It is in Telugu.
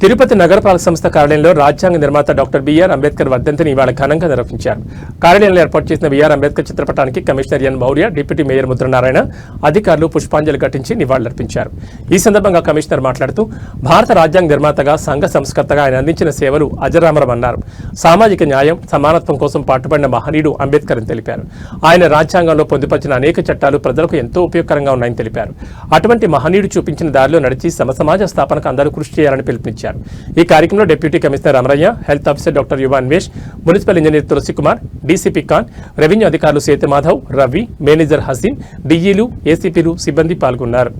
తిరుపతి నగరపాలక సంస్థ కార్యాలయంలో రాజ్యాంగ నిర్మాత డాక్టర్ బిఆర్ అంబేద్కర్ వర్ధంతిని ఇవాళ ఘనంగా నిర్వహించారు. కార్యాలయంలో ఏర్పాటు చేసిన బిఆర్ అంబేద్కర్ చిత్రపటానికి commissioner N Maurya, deputy mayor Mudranarayana అధికారులు పుష్పాంజలి ఘటించి నివాళులర్పించారు. ఈ సందర్భంగా కమిషనర్ మాట్లాడుతూ భారత రాజ్యాంగ నిర్మాతగా, సంఘ సంస్కర్తగా ఆయన అందించిన సేవలు అజరామరమన్నారు. సామాజిక న్యాయం, సమానత్వం కోసం పాటుపడిన మహనీయుడు అంబేద్కర్ అని తెలిపారు. ఆయన రాజ్యాంగంలో పొందుపరిచిన అనేక చట్టాలు ప్రజలకు ఎంతో ఉపయోగకరంగా ఉన్నాయని తెలిపారు. అటువంటి మహనీయుడు చూపించిన దారిలో నడిచి సమాజ స్థాపనకు అందరూ కృషి చేయాలని పిలుపునిచ్చారు. ఈ కార్యక్రమంలో deputy commissioner Amarayya, health officer doctor Yuvanvesh, municipal engineer Tulasi Kumar, DCP Khan, revenue అధికారులు సేతు మాధవ్, రవి, మేనేజర్ హసీన్, డిఈలు, ఏసీపీలు, సిబ్బంది పాల్గొన్నారు.